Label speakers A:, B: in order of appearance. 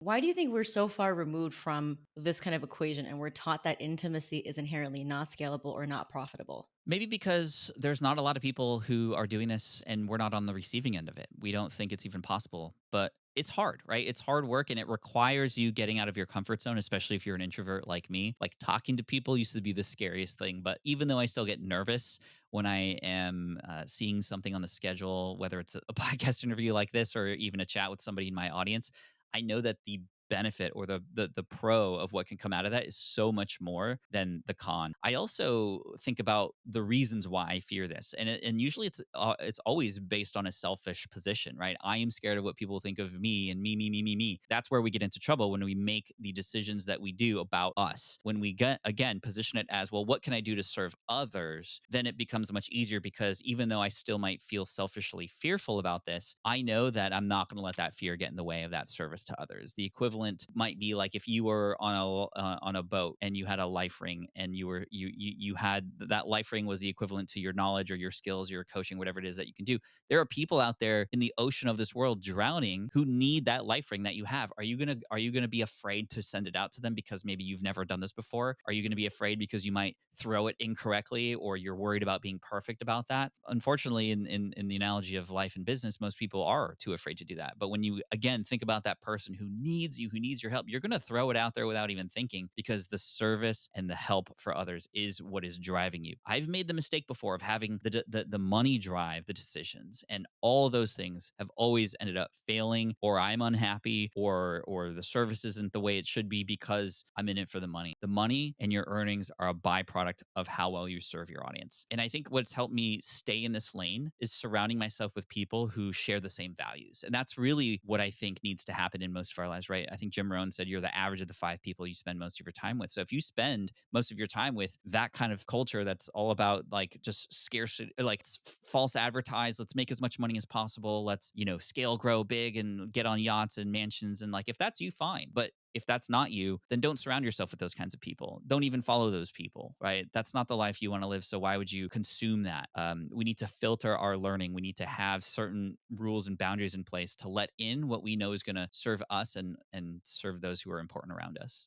A: Why do you think we're so far removed from this kind of equation and we're taught that intimacy is inherently not scalable or not profitable?
B: Maybe because there's not a lot of people who are doing this and we're not on the receiving end of it. We don't think it's even possible, but it's hard, right? It's hard work and it requires you getting out of your comfort zone, especially if you're an introvert like me. Like talking to people used to be the scariest thing, but even though I still get nervous when I am seeing something on the schedule, whether it's a podcast interview like this or even a chat with somebody in my audience, I know that the benefit or the pro of what can come out of that is so much more than the con. I also think about the reasons why I fear this, and usually it's always based on a selfish position, right? I am scared of what people think of me and me. That's where we get into trouble when we make the decisions that we do about us. When we get again position it as well, what can I do to serve others? Then it becomes much easier because even though I still might feel selfishly fearful about this, I know that I'm not going to let that fear get in the way of that service to others. The equivalent might be like if you were on a boat and you had a life ring and you had that life ring was the equivalent to your knowledge or your skills, your coaching, whatever it is that you can do. There are people out there in the ocean of this world drowning who need that life ring that you have. Are you gonna be afraid to send it out to them because maybe you've never done this before? Are you gonna be afraid because you might throw it incorrectly or you're worried about being perfect about that? Unfortunately, in the analogy of life and business, most people are too afraid to do that. But when you again think about that person who needs you, who needs your help, you're going to throw it out there without even thinking because the service and the help for others is what is driving you. I've made the mistake before of having the money drive the decisions, and all those things have always ended up failing, or I'm unhappy, or the service isn't the way it should be because I'm in it for the money. The money and your earnings are a byproduct of how well you serve your audience. And I think what's helped me stay in this lane is surrounding myself with people who share the same values. And that's really what I think needs to happen in most of our lives, right? I think Jim Rohn said you're the average of the 5 people you spend most of your time with. So if you spend most of your time with that kind of culture that's all about like just scarcity, like false advertise, let's make as much money as possible, let's, scale, grow big and get on yachts and mansions. And like, if that's you, fine. But if that's not you, then don't surround yourself with those kinds of people. Don't even follow those people, right? That's not the life you want to live. So why would you consume that? We need to filter our learning. We need to have certain rules and boundaries in place to let in what we know is going to serve us and serve those who are important around us.